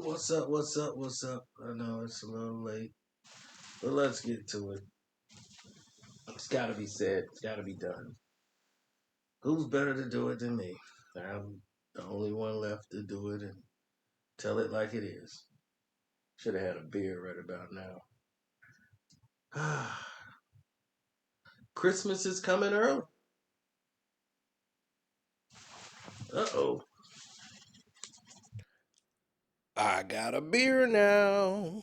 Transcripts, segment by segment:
What's up? What's up? What's up? I know it's a little late, but let's get to it. It's got to be said. It's got to be done. Who's better to do it than me? I'm the only one left to do it and tell it like it is. Should have had a beer right about now. Christmas is coming early. Uh oh. I got a beer now.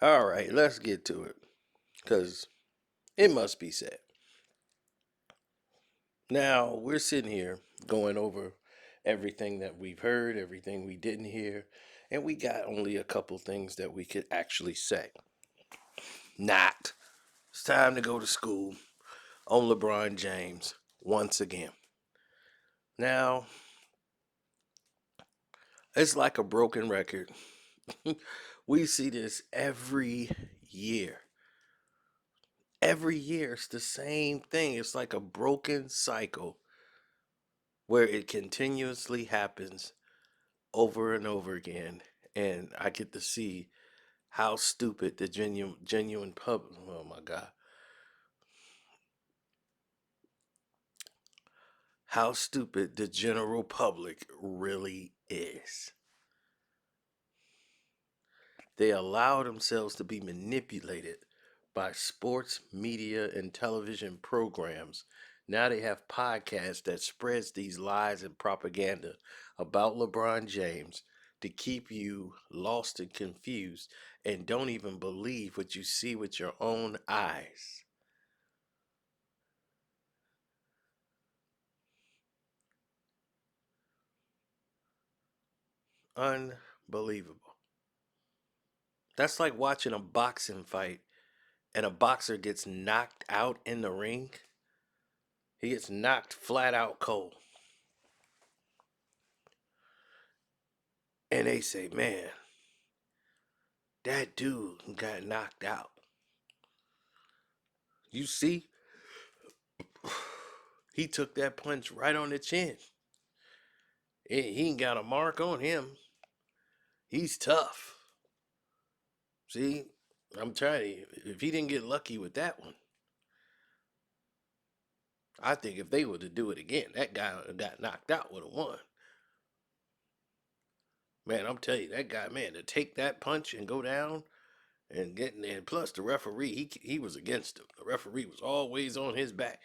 All right, let's get to it because it must be said. Now, we're sitting here going over everything that we've heard, everything we didn't hear, and we got only a couple things that we could actually say. Not. It's time to go to school on LeBron James once again. Now, it's like a broken record. We see this every year. Every year, it's the same thing. It's like a broken cycle where it continuously happens over and over again. And I get to see how stupid the genuine public, oh my God, how stupid the general public really is. They allow themselves to be manipulated by sports media and television programs. Now they have podcasts that spreads these lies and propaganda about LeBron James to keep you lost and confused and don't even believe what you see with your own eyes. Unbelievable. That's like watching a boxing fight and a boxer gets knocked out in the ring. He gets knocked flat out cold. And they say, man, that dude got knocked out. You see, he took that punch right on the chin. He ain't got a mark on him. He's tough. See, I'm trying to, if he didn't get lucky with that one, I think if they were to do it again, that guy who got knocked out would have won. Man, I'm telling you, that guy, man, to take that punch and go down and get, and plus the referee, he was against him. The referee was always on his back.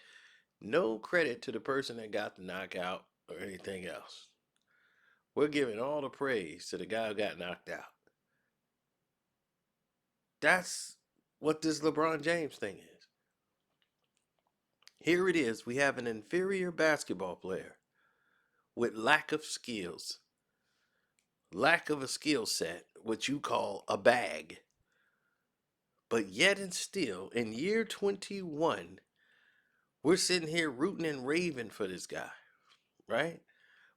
No credit to the person that got the knockout or anything else. We're giving all the praise to the guy who got knocked out. That's what this LeBron James thing is. Here it is. We have an inferior basketball player with lack of skills, lack of a skill set, what you call a bag. But yet and still, in year 21, we're sitting here rooting and raving for this guy, right?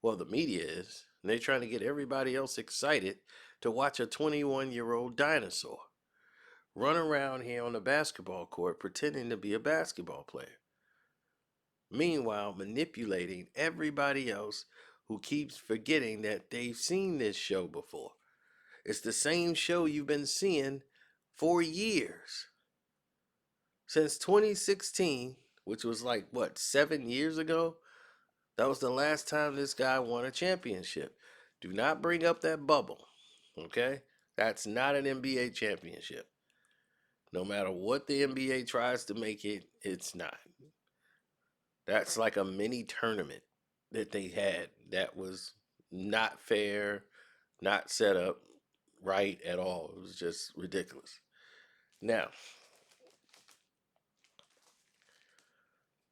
Well, the media is. And they're trying to get everybody else excited to watch a 21-year-old dinosaur run around here on the basketball court pretending to be a basketball player. Meanwhile, manipulating everybody else who keeps forgetting that they've seen this show before. It's the same show you've been seeing for years. Since 2016, which was like, what, 7 years ago? That was the last time this guy won a championship. Do not bring up that bubble, okay? That's not an NBA championship. No matter what the NBA tries to make it, it's not. That's like a mini tournament that they had that was not fair, not set up right at all. It was just ridiculous. Now,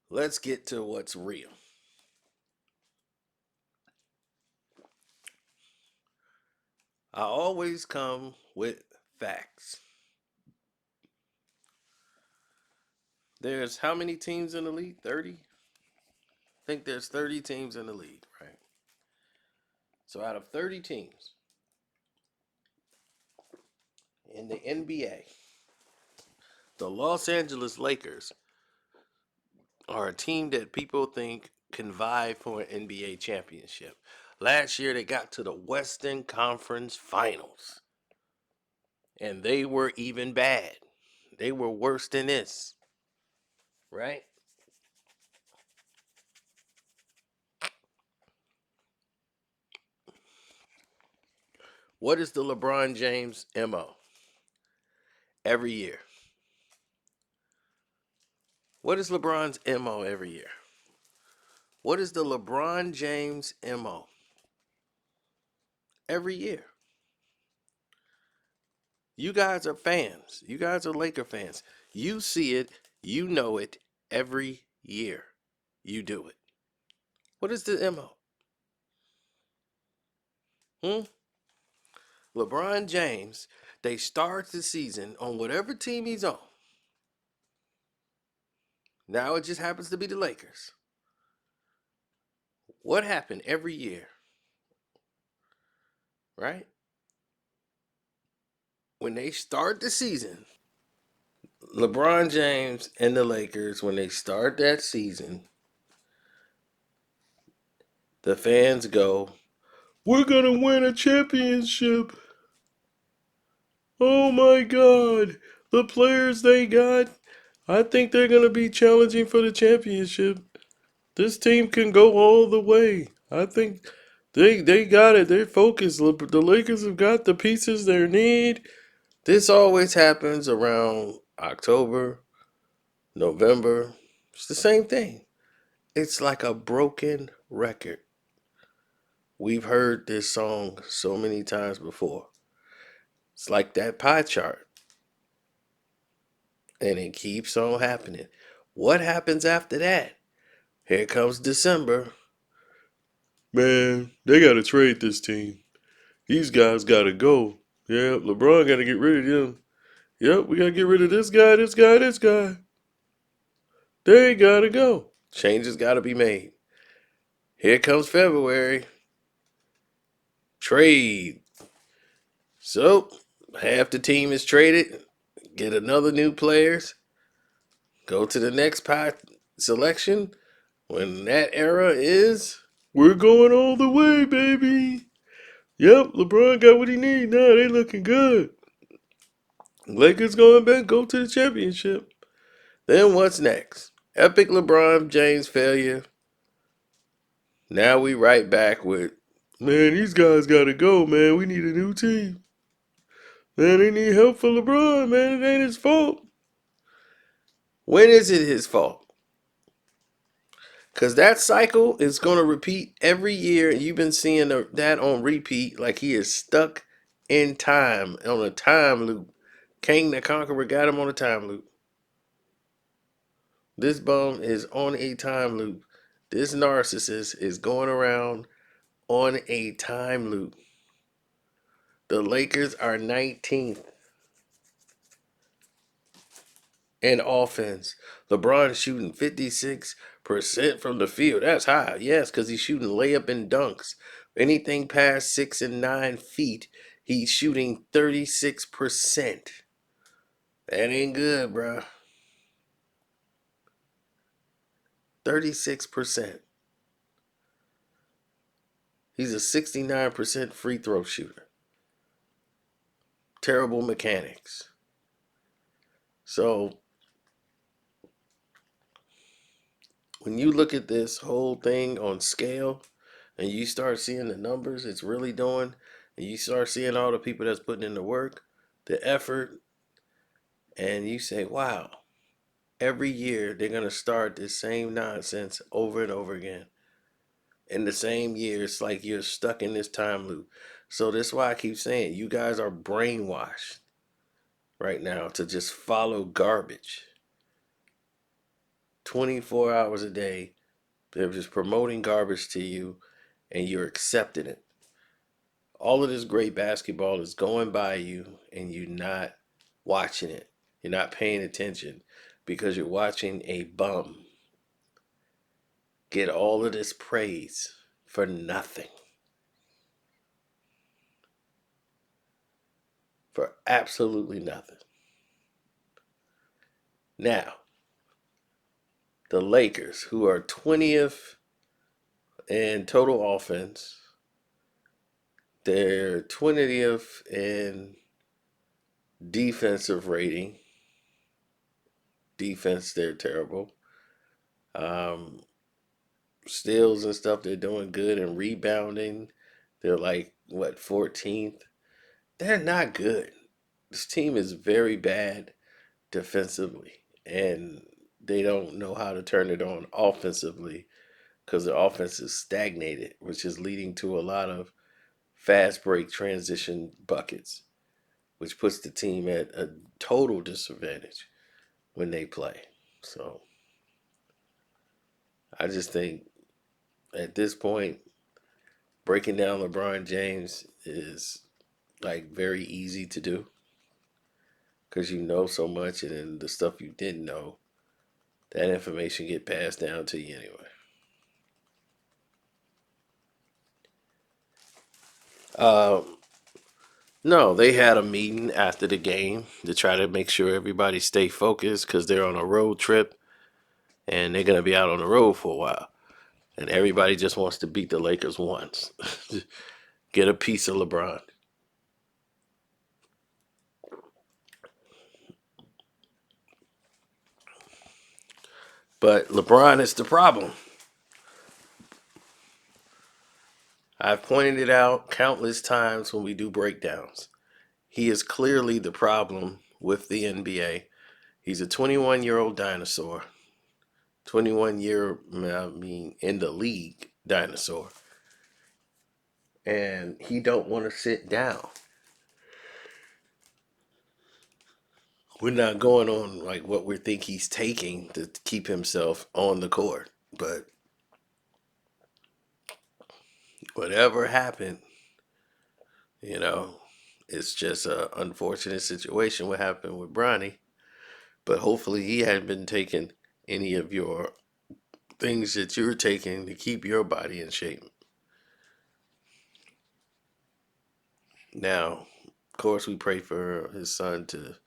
let's get to what's real. I always come with facts. There's how many teams in the league? 30? I think there's 30 teams in the league, right? So out of 30 teams in the NBA, the Los Angeles Lakers are a team that people think can vie for an NBA championship. Last year they got to the Western Conference Finals. And they were even bad. They were worse than this. Right? What is the LeBron James MO? Every year. What is LeBron's MO every year? What is the LeBron James MO? Every year. You guys are fans. You guys are Laker fans. You see it, you know it every year. You do it. What is the MO? Hmm? LeBron James, they start the season on whatever team he's on. Now it just happens to be the Lakers. What happened every year? Right? When they start the season, LeBron James and the Lakers, when they start that season, the fans go, "We're going to win a championship. Oh my God. The players they got, I think they're going to be challenging for the championship. This team can go all the way. I think they got it. They're focused. The Lakers have got the pieces they need." This always happens around October, November. It's the same thing. It's like a broken record. We've heard this song so many times before. It's like that pie chart. And it keeps on happening. What happens after that? Here comes December. Man, they got to trade this team. These guys got to go. Yeah, LeBron got to get rid of them. Yep, we got to get rid of this guy, this guy, this guy. They got to go. Changes got to be made. Here comes February. Trade. So, half the team is traded. Get another new players. Go to the next pie selection. When that era is, we're going all the way, baby. Yep, LeBron got what he need. Now they looking good. Lakers going back, go to the championship. Then what's next? Epic LeBron James failure. Now we right back with, man, these guys gotta go, man. We need a new team. Man, they need help for LeBron, man. It ain't his fault. When is it his fault? Because that cycle is going to repeat every year. You've been seeing that on repeat, like he is stuck in time, on a time loop. King the Conqueror got him on a time loop. This bum is on a time loop. This narcissist is going around on a time loop. The Lakers are 19th in offense. LeBron is shooting 56% from the field. That's high. Yes, because he's shooting layup and dunks. Anything past 6 and 9 feet, he's shooting 36%. That ain't good, bro. 36%. He's a 69% free throw shooter. Terrible mechanics. So, when you look at this whole thing on scale and you start seeing the numbers it's really doing, and you start seeing all the people that's putting in the work, the effort, and you say, wow, every year they're going to start this same nonsense over and over again. In the same year, it's like you're stuck in this time loop. So that's why I keep saying you guys are brainwashed right now to just follow garbage. 24 hours a day, they're just promoting garbage to you and you're accepting it. All of this great basketball is going by you and you're not watching it. You're not paying attention because you're watching a bum get all of this praise for nothing. For absolutely nothing. Now, the Lakers, who are 20th in total offense, They're 20th in defensive rating. Defense, they're terrible. Um, Steals and stuff, they're doing good. And rebounding, they're like, what, 14th? They're not good. This team is very bad defensively, and they don't know how to turn it on offensively because the offense is stagnated, which is leading to a lot of fast break transition buckets, which puts the team at a total disadvantage when they play. So I just think at this point, breaking down LeBron James is like very easy to do because you know so much, and then the stuff you didn't know, that information get passed down to you anyway. Um, no, they had a meeting after the game to try to make sure everybody stay focused because they're on a road trip and they're gonna be out on the road for a while. And everybody just wants to beat the Lakers once, get a piece of LeBron. But LeBron is the problem. I've pointed it out countless times when we do breakdowns. He is clearly the problem with the NBA. He's a 21-year-old dinosaur. 21-year, I mean, in the league dinosaur. And he don't want to sit down. We're not going on like what we think he's taking to keep himself on the court. But whatever happened, you know, it's just an unfortunate situation what happened with Bronny. But hopefully he hadn't been taking any of your things that you're taking to keep your body in shape. Now, of course, we pray for his son to,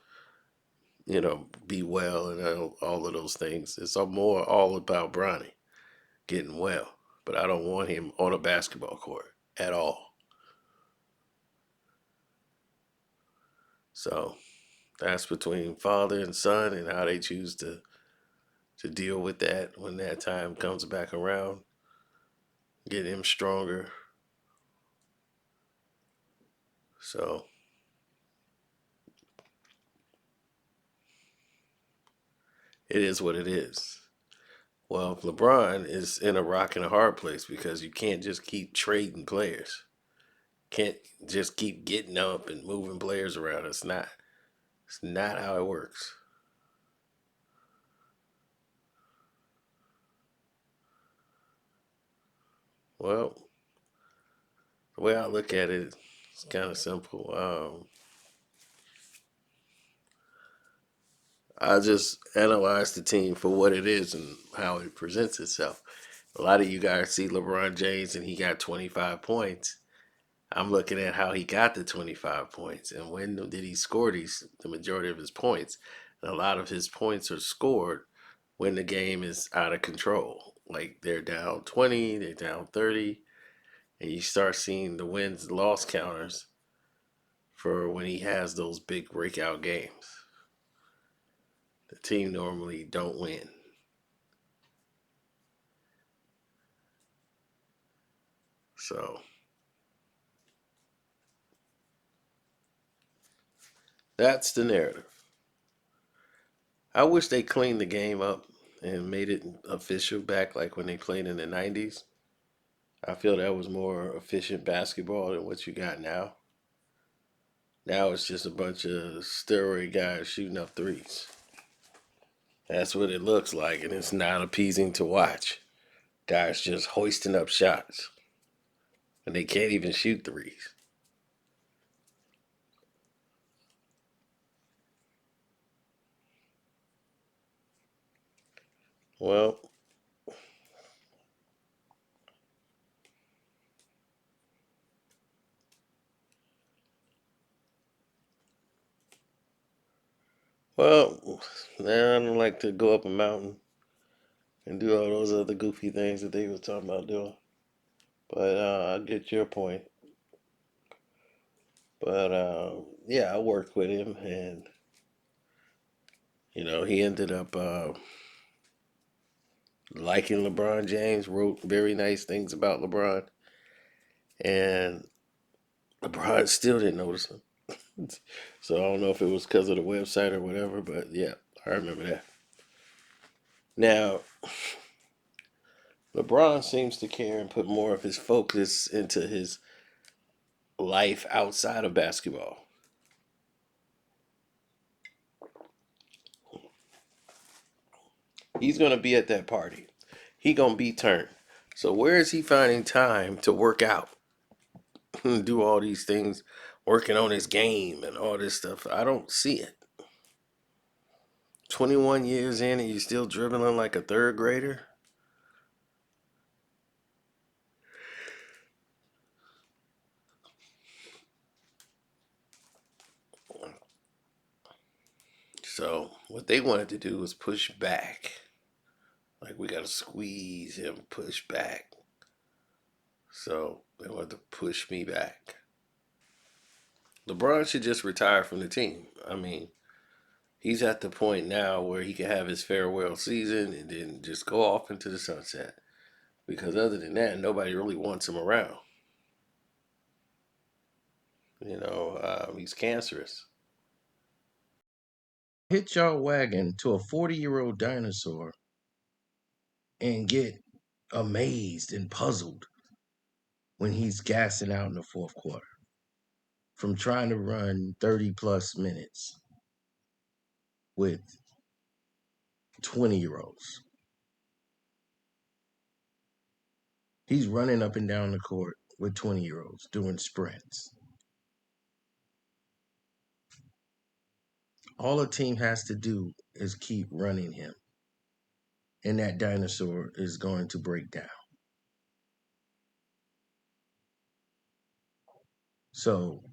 be well and all of those things. It's more all about Bronny getting well. But I don't want him on a basketball court at all. So that's between father and son and how they choose to deal with that when that time comes back around. Get him stronger. So it is what it is. Well, LeBron is in a rock and a hard place because you can't just keep trading players. Can't just keep getting up and moving players around. It's not how it works. Well, the way I look at it, it's kind of simple. I just analyze the team for what it is and how it presents itself. A lot of you guys see LeBron James and he got 25 points. I'm looking at how he got the 25 points and when did he score the majority of his points. And a lot of his points are scored when the game is out of control. Like they're down 20, they're down 30, and you start seeing the wins loss counters for when he has those big breakout games. The team normally don't win. So that's the narrative. I wish they cleaned the game up and made it official back like when they played in the 90s. I feel that was more efficient basketball than what you got now. Now it's just a bunch of steroid guys shooting up threes. That's what it looks like, and it's not appeasing to watch. Guys just hoisting up shots, and they can't even shoot threes. Well, well, now I don't like to go up a mountain and do all those other goofy things that they was talking about doing. But I get your point. But yeah, I worked with him, and he ended up liking LeBron James. Wrote very nice things about LeBron, and LeBron still didn't notice him. So I don't know if it was because of the website or whatever, but yeah, I remember that. Now, LeBron seems to care and put more of his focus into his life outside of basketball. He's gonna be at that party. He gonna be turned. So where is he finding time to work out and do all these things, working on his game and all this stuff? I don't see it. 21 years in and you still dribbling like a third grader? So what they wanted to do was push back. Like we gotta squeeze him, push back. So they wanted to push me back. LeBron should just retire from the team. I mean, he's at the point now where he can have his farewell season and then just go off into the sunset. Because other than that, nobody really wants him around. He's cancerous. Hitch your wagon to a 40-year-old dinosaur and get amazed and puzzled when he's gassing out in the fourth quarter from trying to run 30 plus minutes with 20-year-olds. He's running up and down the court with 20-year-olds doing sprints. All a team has to do is keep running him, and that dinosaur is going to break down. So,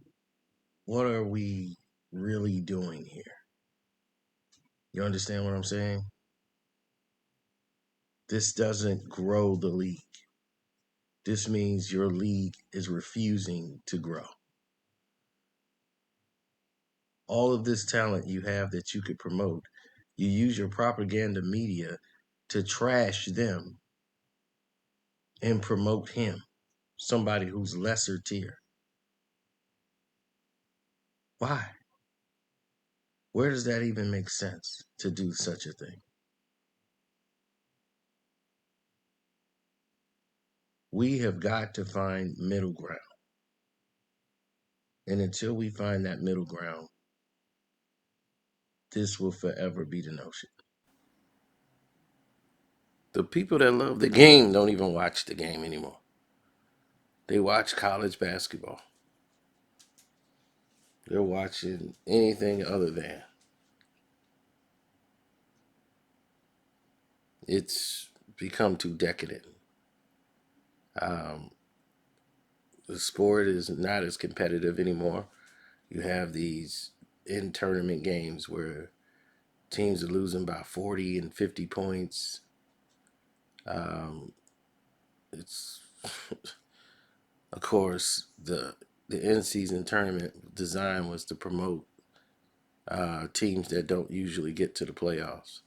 what are we really doing here? You understand what I'm saying? This doesn't grow the league. This means your league is refusing to grow. All of this talent you have that you could promote, you use your propaganda media to trash them and promote him, somebody who's lesser tier. Why? Where does that even make sense to do such a thing? We have got to find middle ground. And until we find that middle ground, this will forever be the notion. The people that love the game don't even watch the game anymore. They watch college basketball. They're watching anything other than. It's become too decadent. Um, the sport is not as competitive anymore. You have these in tournament games where teams are losing by 40 and 50 points. Um, it's of course the in season tournament design was to promote teams that don't usually get to the playoffs.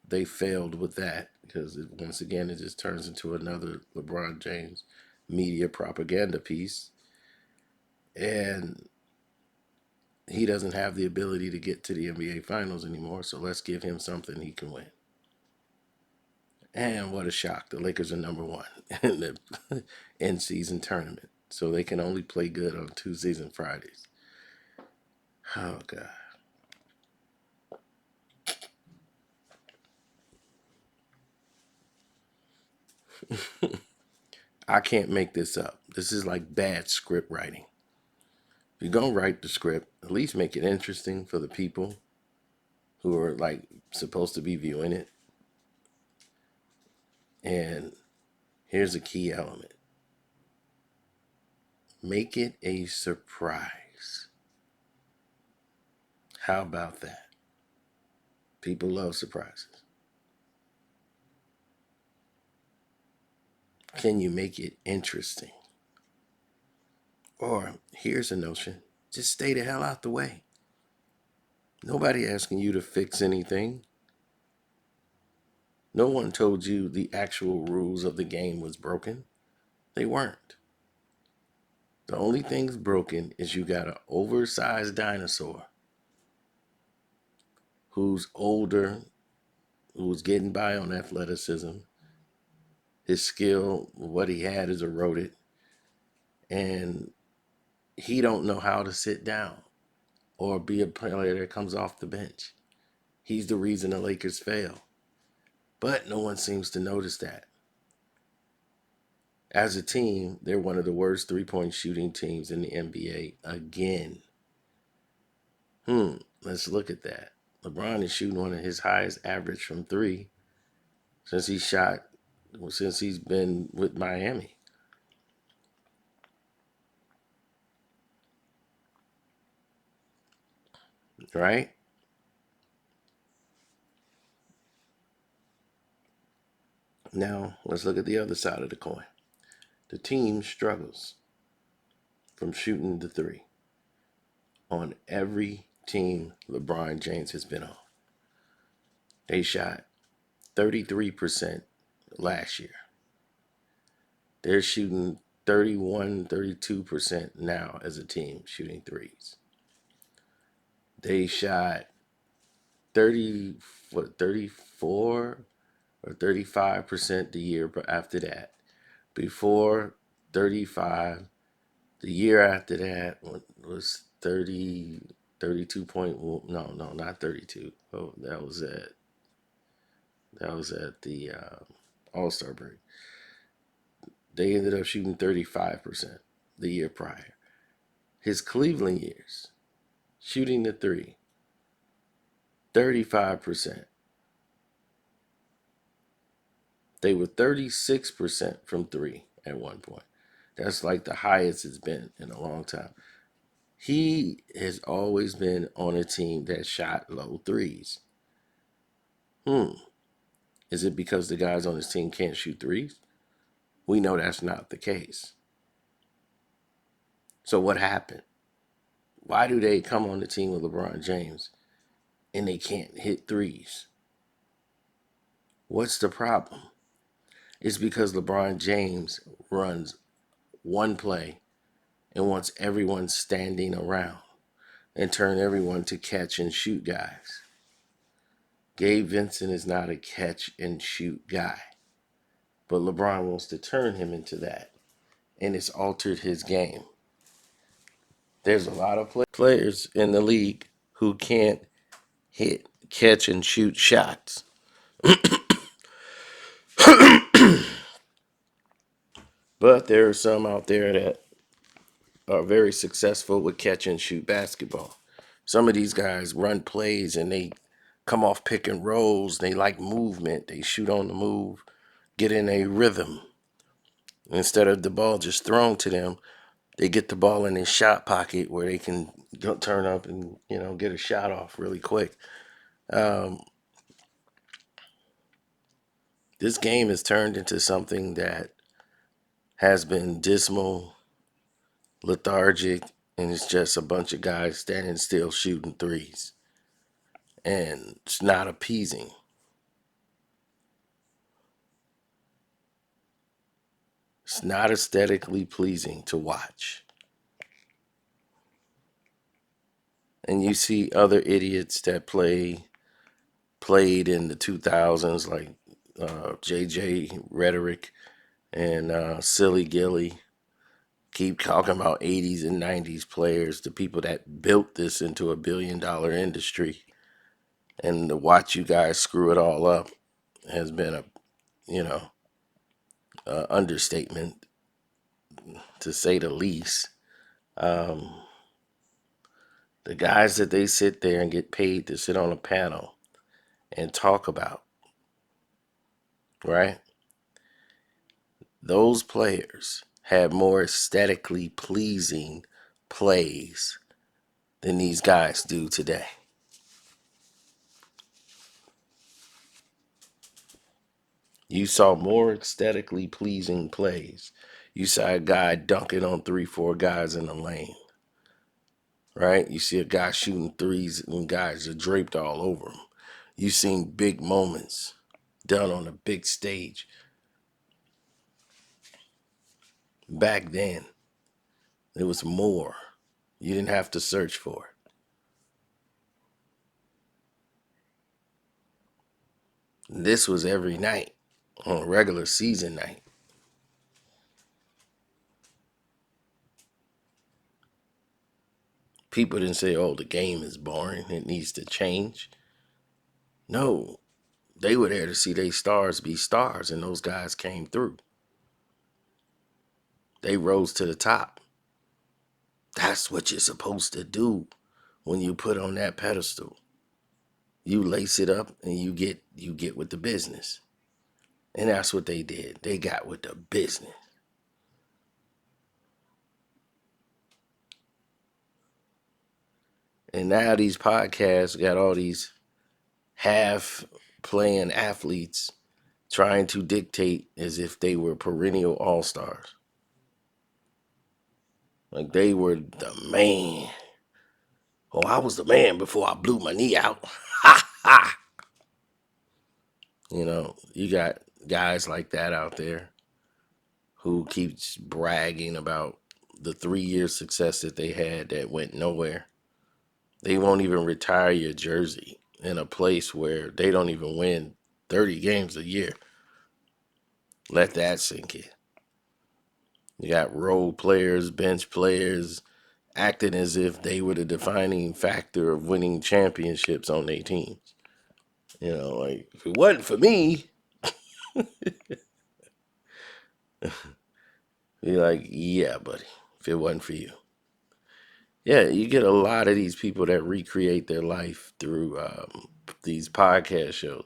They failed with that because once again it just turns into another LeBron James media propaganda piece, and he doesn't have the ability to get to the NBA Finals anymore. So let's give him something he can win. And what a shock! The Lakers are number one in the in-season tournament, so they can only play good on Tuesdays and Fridays. Oh God! I can't make this up. This is like bad script writing. If you're gonna write the script, at least make it interesting for the people who are like supposed to be viewing it. And here's a key element: make it a surprise. How about that? People love surprises. Can you make it interesting? Or here's a notion. Just stay the hell out the way. Nobody asking you to fix anything. No one told you the actual rules of the game was broken. They weren't. The only thing's broken is you got an oversized dinosaur who's older, who's getting by on athleticism. His skill, what he had, is eroded, and he don't know how to sit down or be a player that comes off the bench. He's the reason the Lakers fail. But no one seems to notice that. As a team, they're one of the worst three-point shooting teams in the NBA again. Let's look at that. LeBron is shooting one of his highest average from three since he's been with Miami. Right? Now, let's look at the other side of the coin. The team struggles from shooting the three on every team LeBron James has been on. They shot 33% last year. They're shooting 31, 32% now as a team shooting threes. They shot 34 or 35% the year after that. Before 35, the year after that was 30, 32 point, no, not 32. Oh, that was at the All-Star break. They ended up shooting 35% the year prior. His Cleveland years, shooting the three, 35%. They were 36% from three at one point. That's like the highest it's been in a long time. He has always been on a team that shot low threes. Is it because the guys on his team can't shoot threes? We know that's not the case. So what happened? Why do they come on the team with LeBron James and they can't hit threes? What's the problem? It's because LeBron James runs one play and wants everyone standing around and turn everyone to catch and shoot guys. Gabe Vincent is not a catch and shoot guy, but LeBron wants to turn him into that, and it's altered his game. There's a lot of players in the league who can't hit, catch, and shoot shots. But there are some out there that are very successful with catch and shoot basketball. Some of these guys run plays and they come off pick and rolls. They like movement. They shoot on the move, get in a rhythm. Instead of the ball just thrown to them, they get the ball in their shot pocket where they can turn up and get a shot off really quick. This game has turned into something that has been dismal, lethargic, and it's just a bunch of guys standing still shooting threes. And it's not appeasing. It's not aesthetically pleasing to watch. And you see other idiots that played in the 2000s like JJ Rhetoric and Silly Gilly keep talking about 80s and 90s players, the people that built this into a billion-dollar industry. And to watch you guys screw it all up has been a understatement, to say the least. The guys that they sit there and get paid to sit on a panel and talk about, right? Those players have more aesthetically pleasing plays than these guys do today. You saw more aesthetically pleasing plays. You saw a guy dunking on 3-4 guys in the lane. right? You see a guy shooting threes and guys are draped all over him. You've seen big moments done on a big stage. Back then, it was more. You didn't have to search for it. This was every night on a regular season night. People didn't say, oh, the game is boring, it needs to change. No, they were there to see their stars be stars, and those guys came through. They rose to the top. That's what you're supposed to do when you put on that pedestal. You lace it up and you get with the business. And that's what they did. They got with the business. And now these podcasts got all these half playing athletes trying to dictate as if they were perennial all-stars. Like they were the man. Oh, I was the man before I blew my knee out. Ha ha. You got guys like that out there who keeps bragging about the 3-year success that they had that went nowhere. They won't even retire your jersey in a place where they don't even win 30 games a year. Let that sink in. You got role players, bench players acting as if they were the defining factor of winning championships on their teams. Like, if it wasn't for me, you're like, yeah, buddy, if it wasn't for you. Yeah, you get a lot of these people that recreate their life through these podcast shows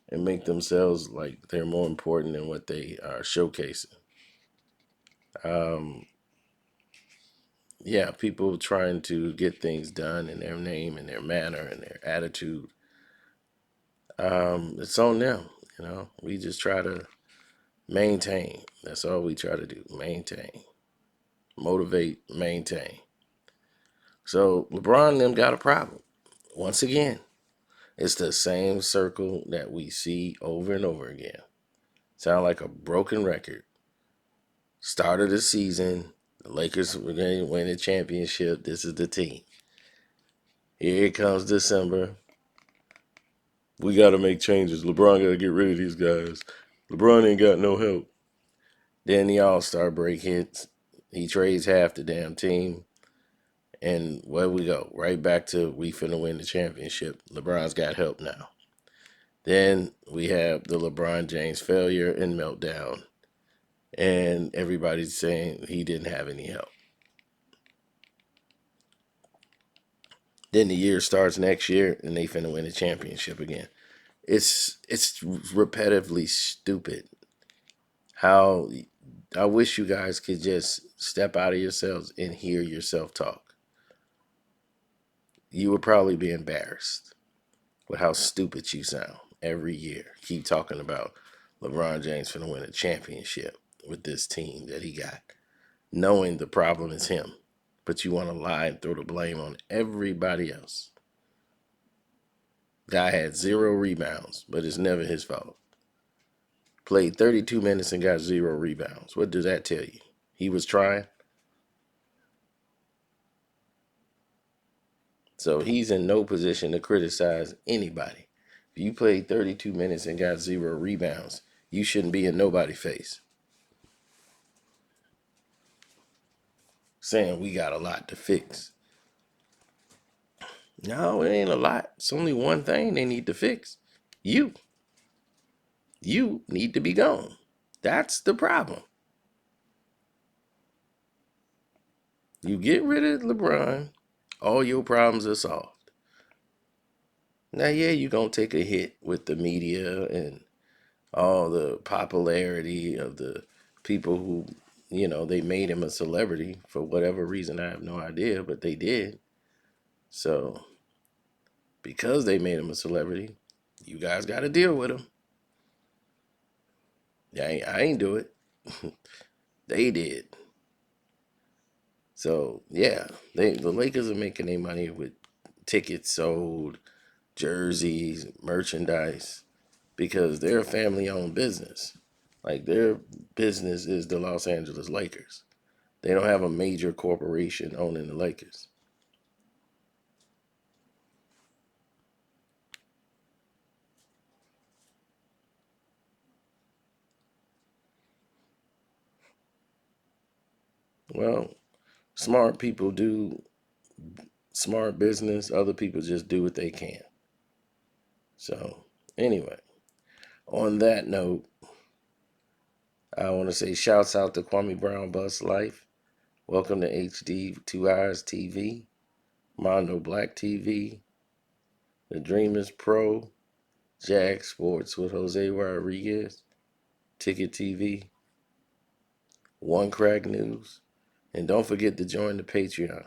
and make themselves like they're more important than what they are showcasing. Um, yeah, people trying to get things done in their name and their manner and their attitude. It's on them. We just try to maintain. That's all we try to do. Maintain, motivate, maintain. So LeBron and them got a problem. Once again, it's the same circle that we see over and over again. Sound like a broken record. Start of the season, the Lakers were going to win the championship. This is the team. Here it comes December. We got to make changes. LeBron got to get rid of these guys. LeBron ain't got no help. Then the All-Star break hits. He trades half the damn team. And where we go? Right back to we finna win the championship. LeBron's got help now. Then we have the LeBron James failure and meltdown. And everybody's saying he didn't have any help. Then the year starts next year and they finna win the championship again. It's repetitively stupid. How I wish you guys could just step out of yourselves and hear yourself talk. You would probably be embarrassed with how stupid you sound every year. Keep talking about LeBron James finna win a championship with this team that he got, knowing the problem is him. But you want to lie and throw the blame on everybody else. Guy had 0 rebounds, but it's never his fault. Played 32 minutes and got 0 rebounds. What does that tell you? He was trying. So he's in no position to criticize anybody. If you played 32 minutes and got 0 rebounds, you shouldn't be in nobody's face saying we got a lot to fix. No, it ain't a lot. It's only one thing they need to fix. You. You need to be gone. That's the problem. You get rid of LeBron, all your problems are solved. Now, yeah, you're going to take a hit with the media and all the popularity of the people who, they made him a celebrity for whatever reason. I have no idea, but they did. So, because they made him a celebrity, you guys got to deal with him. I ain't do it. They did. So yeah, the Lakers are making their money with tickets sold, jerseys, merchandise, because they're a family-owned business. Like their business is the Los Angeles Lakers. They don't have a major corporation owning the Lakers. Well, smart people do smart business. Other people just do what they can. So anyway, on that note, I want to say shouts out to Kwame Brown Bus Life. Welcome to HD 2 Eyes TV, Mondo Black TV, The Dreamers Pro, Jag Sports with Jose Rodriguez, Ticket TV, One Crack News, and don't forget to join the Patreon.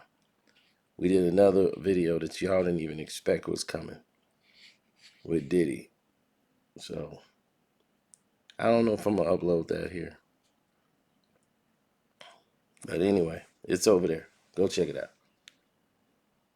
We did another video that y'all didn't even expect was coming with Diddy. So I don't know if I'm gonna upload that here. But anyway, it's over there. Go check it out.